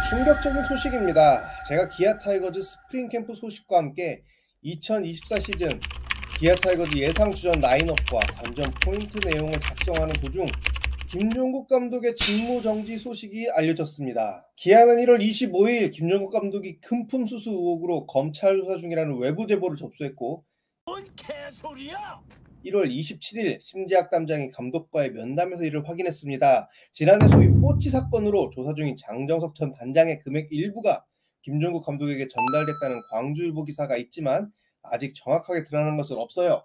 충격적인 소식입니다. 제가 기아 타이거즈 스프링 캠프 소식과 함께 2024 시즌 기아 타이거즈 예상 주전 라인업과 관전 포인트 내용을 작성하는 도중 김종국 감독의 직무 정지 소식이 알려졌습니다. 기아는 1월 25일 김종국 감독이 금품 수수 의혹으로 검찰 조사 중이라는 외부 제보를 접수했고, 뭔 개소리야! 1월 27일 심재학 담장이 감독과의 면담에서 이를 확인했습니다. 지난해 소위 뽀찌 사건으로 조사 중인 장정석 전 단장의 금액 일부가 김종국 감독에게 전달됐다는 광주일보 기사가 있지만 아직 정확하게 드러난 것은 없어요.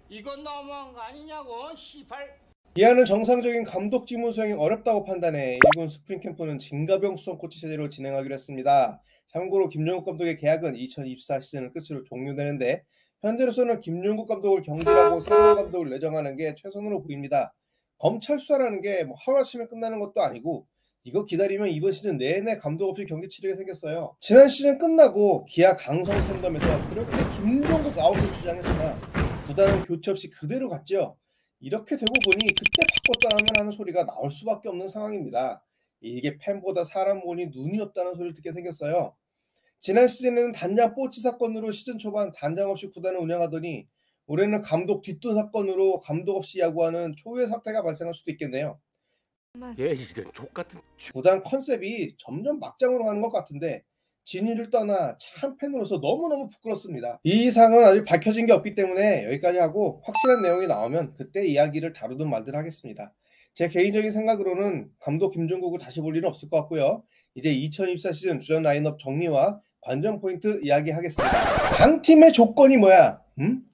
이건 너무한 거 아니냐고, 시발. 기아는 정상적인 감독 직무 수행이 어렵다고 판단해 1군 스프링 캠프는 진가병 수성 코치 체제로 진행하기로 했습니다. 참고로 김종국 감독의 계약은 2024 시즌을 끝으로 종료되는데, 현재로서는 김종국 감독을 경질하고 새로운 감독을 내정하는 게 최선으로 보입니다. 검찰 수사라는 게 하루아침에 끝나는 것도 아니고 이거 기다리면 이번 시즌 내내 감독 없이 경기 치르게 생겼어요. 지난 시즌 끝나고 기아 강성 팬덤에서 그렇게 김종국 아웃을 주장했으나 구단은 교체 없이 그대로 갔죠. 이렇게 되고 보니 그때 바꿨다면 하는 소리가 나올 수밖에 없는 상황입니다. 이게 팬보다 사람 보니 눈이 없다는 소리를 듣게 생겼어요. 지난 시즌에는 단장 뽀찌 사건으로 시즌 초반 단장 없이 구단을 운영하더니 올해는 감독 뒷돈 사건으로 감독 없이 야구하는 초유의 사태가 발생할 수도 있겠네요. 이런 족같은 구단 컨셉이 점점 막장으로 가는 것 같은데 진위를 떠나 참 팬으로서 너무너무 부끄럽습니다. 이 사항은 아직 밝혀진 게 없기 때문에 여기까지 하고 확실한 내용이 나오면 그때 이야기를 다루든 말든 하겠습니다. 제 개인적인 생각으로는 감독 김종국을 다시 볼 일은 없을 것 같고요. 이제 2024 시즌 주전 라인업 정리와 관전 포인트 이야기하겠습니다. 강팀의 조건이 뭐야?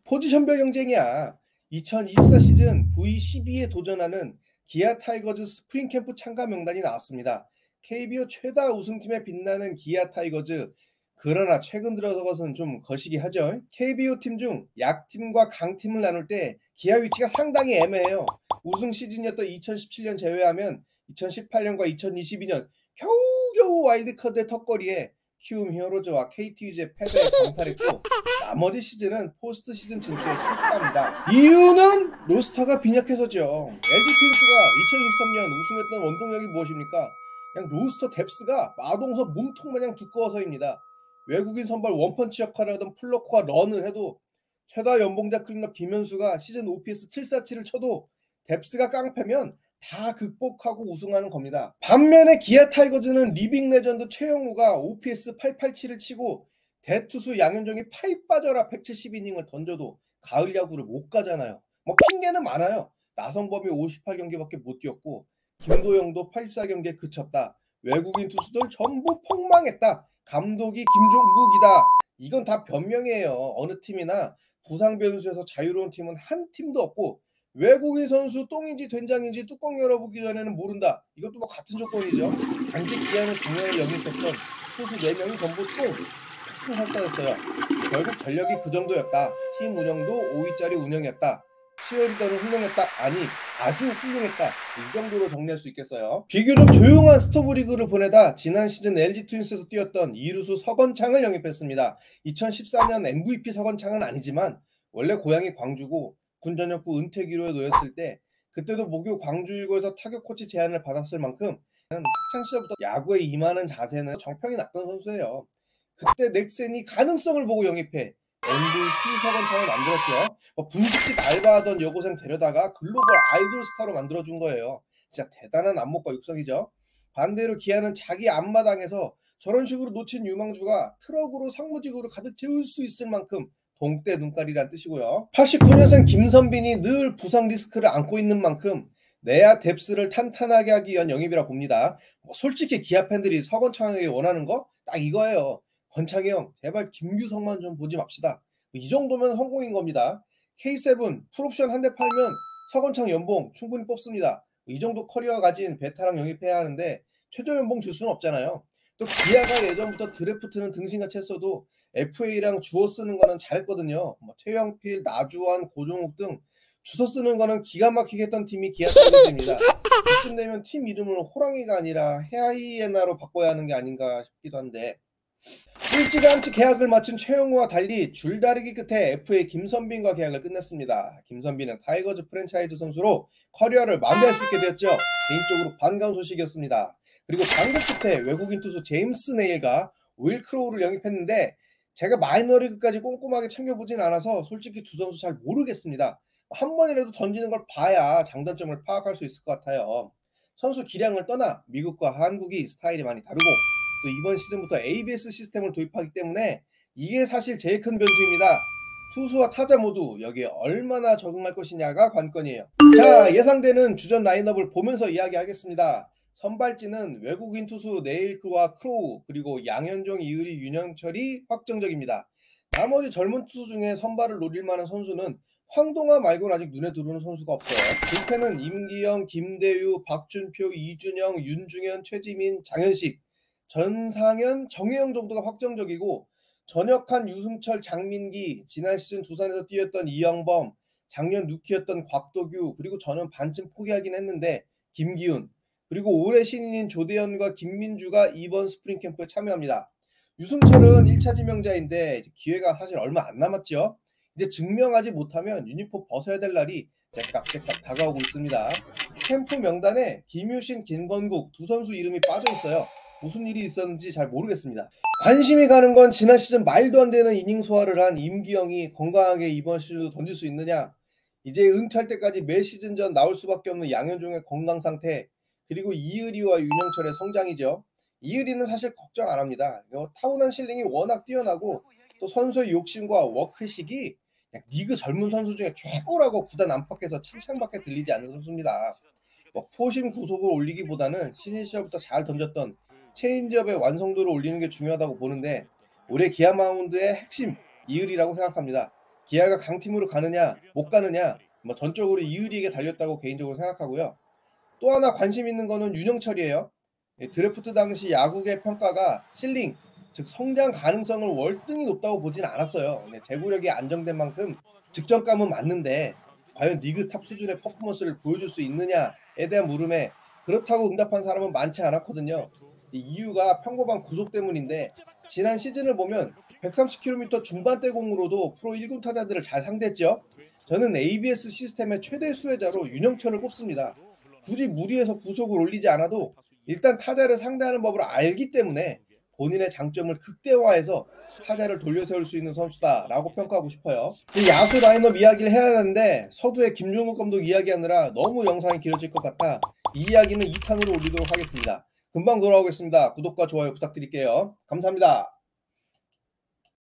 포지션별 경쟁이야. 2024 시즌 V12에 도전하는 기아 타이거즈 스프링 캠프 참가 명단이 나왔습니다. KBO 최다 우승팀에 빛나는 기아 타이거즈. 그러나 최근 들어서는 좀 거시기 하죠. KBO 팀 중 약팀과 강팀을 나눌 때 기아 위치가 상당히 애매해요. 우승 시즌이었던 2017년 제외하면 2018년과 2022년 겨우겨우 와일드카드의 턱걸이에 키움 히어로즈와 KT 위즈의 패배에 강탈했고, 나머지 시즌은 포스트 시즌 진출에 실패합니다. 이유는 로스터가 빈약해서죠. LG 트윈스가 2023년 우승했던 원동력이 무엇입니까? 그냥 로스터 뎁스가 마동석 몸통 마냥 두꺼워서입니다. 외국인 선발 원펀치 역할을 하던 플러코와 런을 해도 최다 연봉자 클린업 김현수가 시즌 OPS 747을 쳐도 뎁스가 깡패면 다 극복하고 우승하는 겁니다. 반면에 기아 타이거즈는 리빙 레전드 최영우가 OPS 887을 치고 대투수 양현종이 파이 빠져라 170이닝을 던져도 가을 야구를 못 가잖아요. 핑계는 많아요. 나성범이 58경기밖에 못 뛰었고 김도영도 84경기에 그쳤다. 외국인 투수들 전부 폭망했다. 감독이 김종국이다. 이건 다 변명이에요. 어느 팀이나 부상 변수에서 자유로운 팀은 한 팀도 없고, 외국인 선수 똥인지 된장인지 뚜껑 열어보기 전에는 모른다. 이것도 같은 조건이죠. 단지 기아는 작년에 영입했던 투수 4명이 전부 똥 살사였어요. 결국 전력이 그 정도였다. 팀 운영도 5위짜리 운영이었다. 치어리더는 훌륭했다. 아니, 아주 훌륭했다. 이 정도로 정리할 수 있겠어요. 비교적 조용한 스토브리그를 보내다 지난 시즌 LG 트윈스에서 뛰었던 이루수 서건창을 영입했습니다. 2014년 MVP 서건창은 아니지만 원래 고향이 광주고 군 전역 후 은퇴 기로에 놓였을 때 그때도 모교 광주일고에서 타격 코치 제안을 받았을 만큼 학창 시절부터 야구에 임하는 자세는 정평이 났던 선수예요. 그때 넥센이 가능성을 보고 영입해 MVP 서건창을 만들었죠. 분식집 알바하던 여고생 데려다가 글로벌 아이돌 스타로 만들어준 거예요. 진짜 대단한 안목과 육성이죠. 반대로 기아는 자기 앞마당에서 저런 식으로 놓친 유망주가 트럭으로 상무직으로 가득 채울 수 있을 만큼 동때 눈깔이란 뜻이고요. 89년생 김선빈이 늘 부상 리스크를 안고 있는 만큼 내야 뎁스를 탄탄하게 하기 위한 영입이라 봅니다. 솔직히 기아 팬들이 서건창에게 원하는 거 딱 이거예요. 건창이 형 제발 김규성만 좀 보지 맙시다. 이 정도면 성공인 겁니다. K7 풀옵션 한 대 팔면 서건창 연봉 충분히 뽑습니다. 이 정도 커리어 가진 베테랑 영입해야 하는데 최저 연봉 줄 수는 없잖아요. 또 기아가 예전부터 드래프트는 등신같이 했어도 FA랑 주워 쓰는 거는 잘했거든요. 최영필, 나주환, 고종욱 등 주워 쓰는 거는 기가 막히게 했던 팀이 기아 타이거즈입니다. 이쯤 되면 팀 이름을 호랑이가 아니라 헤아이에나로 바꿔야 하는 게 아닌가 싶기도 한데, 일찌감치 계약을 마친 최영우와 달리 줄다리기 끝에 FA 김선빈과 계약을 끝냈습니다. 김선빈은 타이거즈 프랜차이즈 선수로 커리어를 마무리할 수 있게 되었죠. 개인적으로 반가운 소식이었습니다. 그리고 방금 끝에 외국인 투수 제임스 네일과 윌 크로우를 영입했는데 제가 마이너리그까지 꼼꼼하게 챙겨보진 않아서 솔직히 두 선수 잘 모르겠습니다. 한 번이라도 던지는 걸 봐야 장단점을 파악할 수 있을 것 같아요. 선수 기량을 떠나 미국과 한국이 스타일이 많이 다르고 또 이번 시즌부터 ABS 시스템을 도입하기 때문에 이게 사실 제일 큰 변수입니다. 투수와 타자 모두 여기에 얼마나 적응할 것이냐가 관건이에요. 자, 예상되는 주전 라인업을 보면서 이야기하겠습니다. 선발진은 외국인 투수 네일크와 크로우, 그리고 양현종, 이의리, 윤영철이 확정적입니다. 나머지 젊은 투수 중에 선발을 노릴 만한 선수는 황동화 말고는 아직 눈에 들어오는 선수가 없어요. 불펜은 임기영, 김대유, 박준표, 이준영, 윤중현, 최지민, 장현식, 전상현, 정혜영 정도가 확정적이고 전역한 유승철, 장민기, 지난 시즌 두산에서 뛰었던 이영범, 작년 루키였던 곽도규, 그리고 저는 반쯤 포기하긴 했는데 김기훈, 그리고 올해 신인인 조대현과 김민주가 이번 스프링 캠프에 참여합니다. 유승철은 1차 지명자인데 기회가 사실 얼마 안 남았죠. 이제 증명하지 못하면 유니폼 벗어야 될 날이 째깍째깍 다가오고 있습니다. 캠프 명단에 김유신, 김건국 두 선수 이름이 빠져 있어요. 무슨 일이 있었는지 잘 모르겠습니다. 관심이 가는 건 지난 시즌 말도 안 되는 이닝 소화를 한 임기영이 건강하게 이번 시즌도 던질 수 있느냐, 이제 은퇴할 때까지 매 시즌 전 나올 수밖에 없는 양현종의 건강 상태, 그리고 이의리와 윤영철의 성장이죠. 이의리는 사실 걱정 안 합니다. 타고난 실링이 워낙 뛰어나고 또 선수의 욕심과 워크식이 리그 젊은 선수 중에 최고라고 구단 안팎에서 칭찬밖에 들리지 않는 선수입니다. 포심 구속을 올리기보다는 신인 시절부터 잘 던졌던 체인지업의 완성도를 올리는 게 중요하다고 보는데 올해 기아 마운드의 핵심 이의리라고 생각합니다. 기아가 강팀으로 가느냐 못 가느냐 전적으로 이의리에게 달렸다고 개인적으로 생각하고요. 또 하나 관심 있는 거는 윤영철이에요. 드래프트 당시 야구계 평가가 실링, 즉 성장 가능성을 월등히 높다고 보진 않았어요. 제구력이 안정된 만큼 득점감은 맞는데 과연 리그 탑 수준의 퍼포먼스를 보여줄 수 있느냐에 대한 물음에 그렇다고 응답한 사람은 많지 않았거든요. 이유가 평범한 구속 때문인데 지난 시즌을 보면 130km 중반대 공으로도 프로 1군 타자들을 잘 상대했죠. 저는 ABS 시스템의 최대 수혜자로 윤영철을 꼽습니다. 굳이 무리해서 구속을 올리지 않아도 일단 타자를 상대하는 법을 알기 때문에 본인의 장점을 극대화해서 타자를 돌려세울 수 있는 선수다라고 평가하고 싶어요. 야수 라인업 이야기를 해야 하는데 서두에 김종국 감독 이야기하느라 너무 영상이 길어질 것 같아 이 이야기는 2탄으로 올리도록 하겠습니다. 금방 돌아오겠습니다. 구독과 좋아요 부탁드릴게요. 감사합니다.